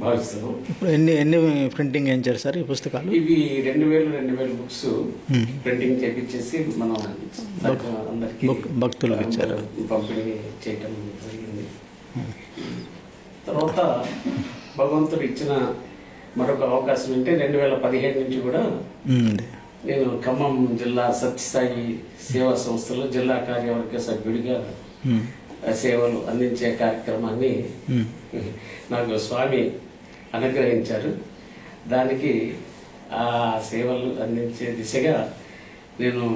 Speaker 1: భావిస్తున్నాం.
Speaker 3: ఇప్పుడు ఎన్ని ప్రింటింగ్ చేయించారు సార్ ఈ పుస్తకాలు?
Speaker 1: ఇవి 2000 బుక్స్ ప్రింటింగ్ చేపించేసి మనం అందరికి
Speaker 3: భక్తులకు ఇచ్చారు,
Speaker 1: పంపిణీ చేయటం జరిగింది. తర్వాత భగవంతుడు ఇచ్చిన మరొక అవకాశం అంటే 2017 నుంచి కూడా నేను ఖమ్మం జిల్లా సత్యసాయి సేవా సంస్థలో జిల్లా కార్యవర్గ సభ్యుడిగా సేవలు అందించే కార్యక్రమాన్ని నాకు స్వామి అనుగ్రహించారు. దానికి ఆ సేవలు అందించే దిశగా నేను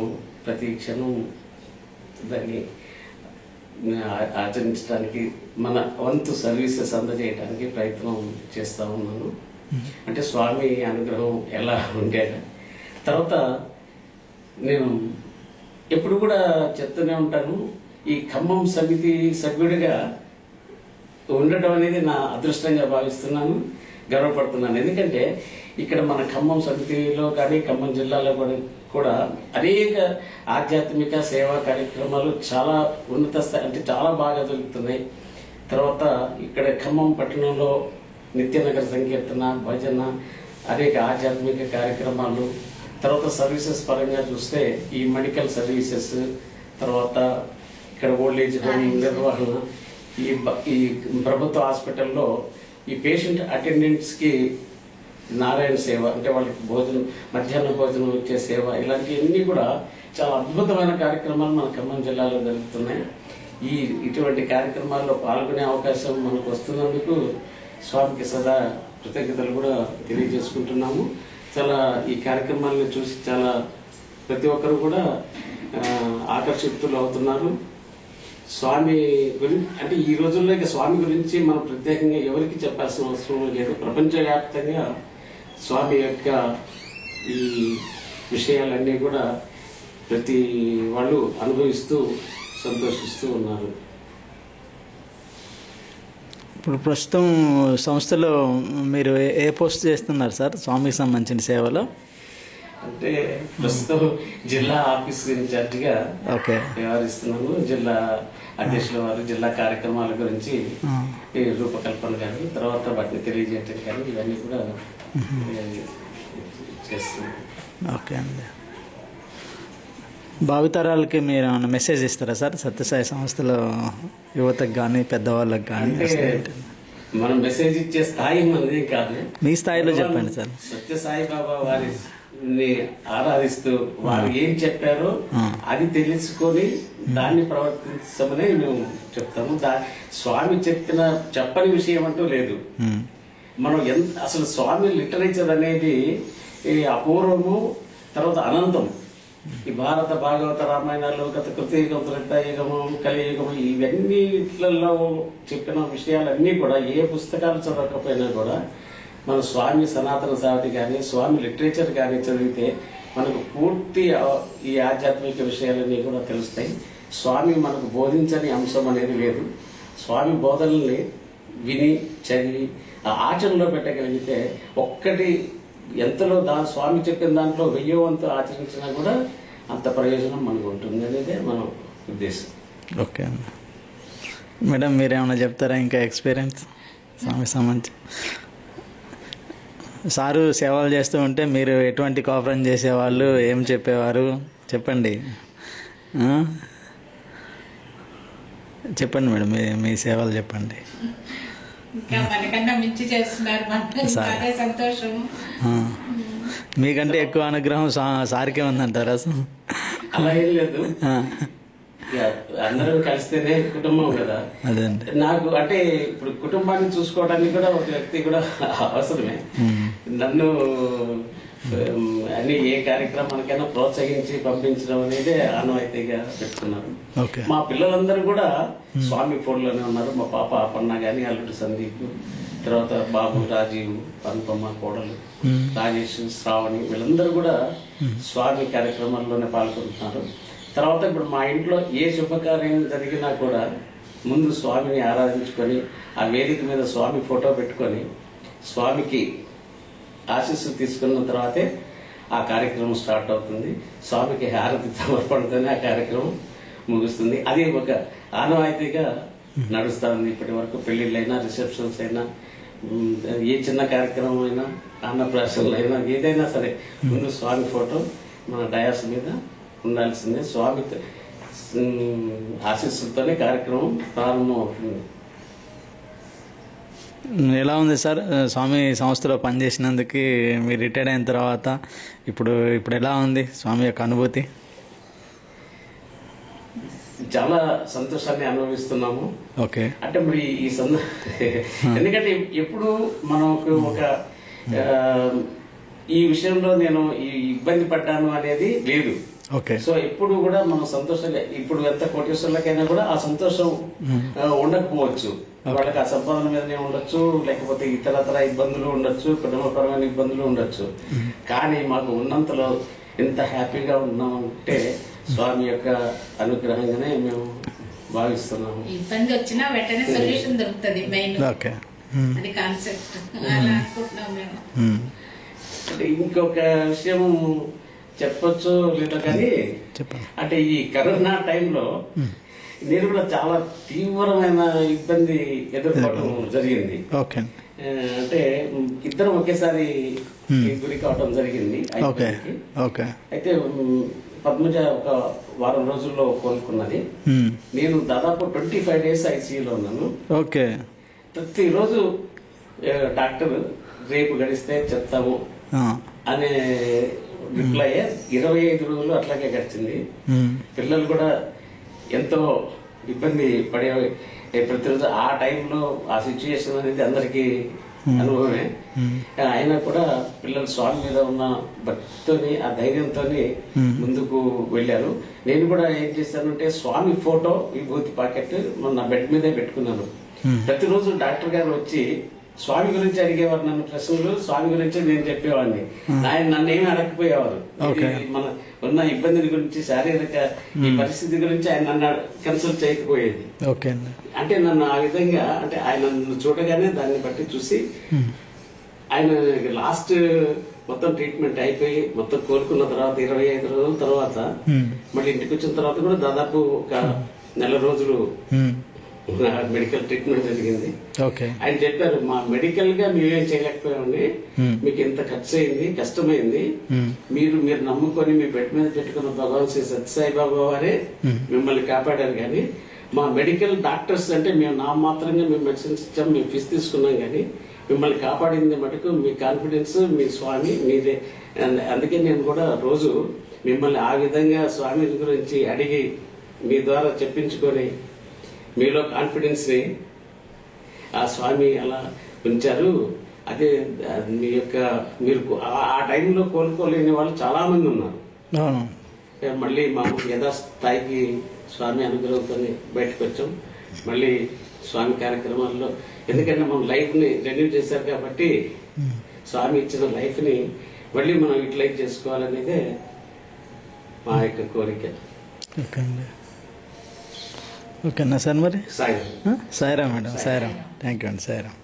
Speaker 1: ప్రతి క్షణం దాన్ని ఆచరించడానికి మన వంతు సర్వీసెస్ అందజేయడానికి ప్రయత్నం చేస్తూ ఉన్నాను. అంటే స్వామి అనుగ్రహం ఎలా ఉండేది. తర్వాత నేను ఎప్పుడు కూడా చెప్తూనే ఉంటాను, ఈ ఖమ్మం సమితి సభ్యుడిగా ఉండటం అనేది నా అదృష్టంగా భావిస్తున్నాను, గర్వపడుతున్నాను. ఎందుకంటే ఇక్కడ మన ఖమ్మం సమితిలో కానీ ఖమ్మం జిల్లాలో కూడా అనేక ఆధ్యాత్మిక సేవా కార్యక్రమాలు చాలా ఉన్నత స్థాయి అంటే చాలా బాగా జరుగుతున్నాయి. తర్వాత ఇక్కడ ఖమ్మం పట్టణంలో నిత్యనగర సంకీర్తన, భజన, అనేక ఆధ్యాత్మిక కార్యక్రమాలు, తర్వాత సర్వీసెస్ పరంగా చూస్తే ఈ మెడికల్ సర్వీసెస్, తర్వాత ఇక్కడ ఓల్డ్ ఏజ్ హోమ్ నిర్వహణ, ఈ ప్రభుత్వ హాస్పిటల్లో ఈ పేషెంట్ అటెండెంట్స్కి నారాయణ సేవ అంటే వాళ్ళకి భోజనం, మధ్యాహ్న భోజనం ఇచ్చే సేవ, ఇలాంటివన్నీ కూడా చాలా అద్భుతమైన కార్యక్రమాలు మన ఖమ్మం జిల్లాలో జరుగుతున్నాయి. ఇటువంటి కార్యక్రమాల్లో పాల్గొనే అవకాశం మనకు వస్తున్నందుకు స్వామికి సదా కృతజ్ఞతలు కూడా తెలియజేసుకుంటున్నాము. చాలా ఈ కార్యక్రమాలను చూసి చాలా ప్రతి ఒక్కరు కూడా ఆకర్షితులు అవుతున్నారు. స్వామి గురించి అంటే ఈ రోజుల్లో స్వామి గురించి మనం ప్రత్యేకంగా ఎవరికి చెప్పాల్సిన అవసరం లేదు. ప్రపంచవ్యాప్తంగా స్వామి యొక్క ఈ విషయాలన్నీ కూడా ప్రతి వాళ్ళు అనుభవిస్తూ సంతోషిస్తూ ఉన్నారు.
Speaker 3: ఇప్పుడు ప్రస్తుతం సంస్థలో మీరు ఏ పోస్ట్ చేస్తున్నారు సార్ స్వామికి సంబంధించిన సేవలో?
Speaker 1: అంటే ప్రస్తుతం జిల్లా ఆఫీస్ ఇన్ఛార్జిగా వ్యవహరిస్తున్నాను. జిల్లా అధ్యక్షుల వారు జిల్లా కార్యక్రమాల గురించి రూపకల్పన కానీ తర్వాత వాటిని తెలియజేయటం కానీ ఇవన్నీ కూడా చేస్తున్నాను.
Speaker 3: ఓకే అండి. భావితరాలకి మీరు ఏమైనా మెసేజ్ ఇస్తారా సార్ సత్యసాయి సంస్థలో యువతకు కానీ పెద్దవాళ్ళకి కానీ?
Speaker 1: మనం మెసేజ్ ఇచ్చే స్థాయి మనది కాదు,
Speaker 3: మీ స్థాయిలో చెప్పండి సార్.
Speaker 1: సత్యసాయి బాబా వారిని ఆరాధిస్తూ వారు ఏం చెప్పారో అది తెలుసుకొని దాన్ని ప్రవర్తించమని మేము చెప్తాము. స్వామి చెప్పని విషయం అంటూ లేదు. మనం అసలు స్వామి లిటరేచర్ అనేది అపూర్వము, తర్వాత అనంతం. ఈ భారత భాగవత రామాయణాలు, గత కృతయుగం, త్రేతాయుగము, కలియుగము, ఇవన్నిట్లలో చెప్పిన విషయాలన్నీ కూడా ఏ పుస్తకాలు చదవకపోయినా కూడా మన స్వామి సనాతన సారథి కానీ స్వామి లిటరేచర్ కానీ చదివితే మనకు పూర్తి ఈ ఆధ్యాత్మిక విషయాలన్నీ కూడా తెలుస్తాయి. స్వామి మనకు బోధించని అంశం అనేది లేదు. స్వామి బోధనల్ని విని చదివి ఆ ఆచరణలో పెట్టగలిగితే ఒక్కటి ఎంతలో స్వామి చెప్పిన దాంట్లో 1000 వంతు ఆచరించినా కూడా అంత ప్రయోజనం మనకు ఉంటుంది అనేదే మన ఉద్దేశం.
Speaker 3: ఓకే అన్న. మేడం మీరేమైనా చెప్తారా ఇంకా ఎక్స్పీరియన్స్ స్వామి సంబంధించి? సారు సేవలు చేస్తూ ఉంటే మీరు ఎటువంటి కోఆపరేషన్ చేసేవాళ్ళు, ఏం చెప్పేవారు చెప్పండి. చెప్పండి మేడం, మీ సేవలు చెప్పండి.
Speaker 2: ఇంకా మనకన్నా మించి చేస్తున్నారు, మనకే సంతోషం.
Speaker 3: మీకంటే ఎక్కువ అనుగ్రహం సార్కే ఉందంటారా?
Speaker 1: అలా ఏం లేదు, అందరూ కలిస్తేనే కుటుంబం కదా.
Speaker 3: అదే
Speaker 1: నాకు అంటే ఇప్పుడు కుటుంబాన్ని చూసుకోవడానికి కూడా ఒక వ్యక్తి కూడా అవసరమే. నన్ను అన్ని ఏ కార్యక్రమానికైనా ప్రోత్సహించి పంపించడం అనేది ఆనవాయితీగా పెట్టుకున్నారు. మా పిల్లలందరూ కూడా స్వామి ఫోన్లోనే ఉన్నారు. మా పాప అపర్ణ గాని, అల్లుడు సందీప్, తర్వాత బాబు, రాజీవ్, అనుపమ కోడలు, రాజేష్, శ్రావణి, వీళ్ళందరూ కూడా స్వామి కార్యక్రమాల్లోనే పాల్గొంటున్నారు. తర్వాత ఇప్పుడు మా ఇంట్లో ఏ శుభకార్యం జరిగినా కూడా ముందు స్వామిని ఆరాధించుకొని ఆ వేదిక మీద స్వామి ఫోటో పెట్టుకొని స్వామికి ఆశీస్సులు తీసుకున్న తర్వాతే ఆ కార్యక్రమం స్టార్ట్ అవుతుంది. స్వామికి హారతి సమర్పణతోనే ఆ కార్యక్రమం ముగుస్తుంది. అది ఒక ఆనవాయితీగా నడుస్తూ ఉంది ఇప్పటి వరకు. పెళ్లిళ్ళైనా, రిసెప్షన్స్ అయినా, ఏ చిన్న కార్యక్రమం అయినా, అన్నప్రాసనలు అయినా, ఏదైనా సరే ముందు స్వామి ఫోటో మన డయాస్ మీద ఉండాల్సిందే. స్వామి ఆశీస్సులతోనే కార్యక్రమం ప్రారంభం అవుతుంది.
Speaker 3: ఎలా ఉంది సార్ స్వామి సంస్థలో పనిచేసినందుకు? మీరు రిటైర్డ్ అయిన తర్వాత ఇప్పుడు ఎలా ఉంది స్వామి యొక్క అనుభూతి?
Speaker 1: చాలా సంతోషాన్ని అనుభవిస్తున్నాము.
Speaker 3: ఓకే.
Speaker 1: అంటే మరి ఈ ఎందుకంటే ఎప్పుడు మనకు ఒక ఈ విషయంలో నేను ఈ ఇబ్బంది పడ్డాను అనేది లేదు.
Speaker 3: ఓకే.
Speaker 1: సో ఎప్పుడు కూడా మనం సంతోషంగా, ఇప్పుడు ఎంత కోటీశ్వర్లకైనా కూడా ఆ సంతోషం ఉండకపోవచ్చు. వాళ్ళకి ఆ సంపాదన మీదనే ఉండొచ్చు, లేకపోతే ఇతరతర ఇబ్బందులు ఉండొచ్చు, కుటుంబపరమైన ఇబ్బందులు ఉండొచ్చు. కానీ మాకు ఉన్నంతలో ఎంత హ్యాపీగా ఉన్నామంటే స్వామి యొక్క అనుగ్రహంగానే మేము భావిస్తున్నాము.
Speaker 2: ఇబ్బంది వచ్చినా వెంటనే సొల్యూషన్ దొరుకుతుంది, మెయిన్ అది కాన్సెప్ట్. అలా అనుకుంటున్నాం మేము.
Speaker 1: ఇంకొక విషయం చెప్పొచ్చు లేదా కానీ, అంటే ఈ కరోనా టైంలో నేను కూడా చాలా తీవ్రమైన ఇబ్బంది ఎదుర్కోవడం జరిగింది. అంటే ఇద్దరం ఒకేసారి గురి కావడం జరిగింది. అయితే పద్మజ ఒక వారం రోజుల్లో కోలుకున్నది. నేను దాదాపు 25 days ఐసీయూలో ఉన్నాను. ప్రతిరోజు డాక్టర్ రేపు గడిస్తే చెప్తాము అనే రిప్లై 25 రోజులు అట్లాగే గడిచింది. పిల్లలు కూడా ఎంతో ఇబ్బంది పడే ప్రతిరోజు ఆ టైంలో ఆ సిచ్యుయేషన్ అనేది అందరికీ అనుభవమే. అయినా కూడా పిల్లలు స్వామి మీద ఉన్న భక్తితోని, ఆ ధైర్యంతో ముందుకు వెళ్ళారు. నేను కూడా ఏం చేశానంటే స్వామి ఫోటో, విభూతి పాకెట్ నా బెడ్ మీదే పెట్టుకున్నాను. ప్రతిరోజు డాక్టర్ గారు వచ్చి స్వామి గురించి అడిగేవారు నన్ను ప్రశ్నలు, స్వామి గురించి నేను చెప్పేవాడిని. ఆయన నన్ను ఏమి అడగకపోయేవారు. మన ఉన్న ఇబ్బంది గురించి, శారీరక ఈ పరిస్థితి గురించి ఆయన నన్ను కన్సల్ట్ చేయకపోయేది. అంటే నన్ను ఆ విధంగా, అంటే ఆయన నన్ను చూడగానే దాన్ని బట్టి చూసి ఆయన లాస్ట్ మొత్తం ట్రీట్మెంట్ అయిపోయి మొత్తం కోలుకున్న తర్వాత 25 రోజుల తర్వాత మళ్ళీ ఇంటికి వచ్చిన తర్వాత కూడా దాదాపు ఒక నెల రోజులు మెడికల్ ట్రీట్మెంట్ జరిగింది. ఆయన చెప్పారు, మా మెడికల్ గా మేమేం చేయలేకపోయామండి, మీకు ఎంత ఖర్చు అయింది, కష్టమైంది, మీరు నమ్ముకొని మీ బెడ్ మీద పెట్టుకున్న భగవాన్ శ్రీ సత్యసాయి బాబా వారే మిమ్మల్ని కాపాడారు. కానీ మా మెడికల్ డాక్టర్స్ అంటే మేము నామాత్రంగా మేము మెడిసిన్స్ ఇచ్చాం, మేము ఫీజు తీసుకున్నాం, కానీ మిమ్మల్ని కాపాడింది మటుకు మీ కాన్ఫిడెన్స్, మీ స్వామి మీదే. అందుకే నేను కూడా రోజు మిమ్మల్ని ఆ విధంగా స్వామి గురించి అడిగి మీ ద్వారా చెప్పించుకొని మీలో కాన్ఫిడెన్స్ ని ఆ స్వామి అలా ఉంచారు. అదే మీ యొక్క మీరు ఆ టైంలో కోలుకోలేని వాళ్ళు చాలా మంది ఉన్నారు. మళ్ళీ మా యథాస్థాయికి స్వామి అనుగ్రహంతో బయటకు వచ్చాం. మళ్ళీ స్వామి కార్యక్రమాల్లో, ఎందుకంటే మనం లైఫ్ ని రెన్యూ చేశారు కాబట్టి స్వామి ఇచ్చిన లైఫ్ ని మళ్ళీ మనం యూటిలైజ్ చేసుకోవాలనేదే మా యొక్క కోరిక.
Speaker 3: ఓకేనా సార్? మరి
Speaker 1: Sairam
Speaker 3: madam, Sairam. Thank you అండి, సాయిరామ్.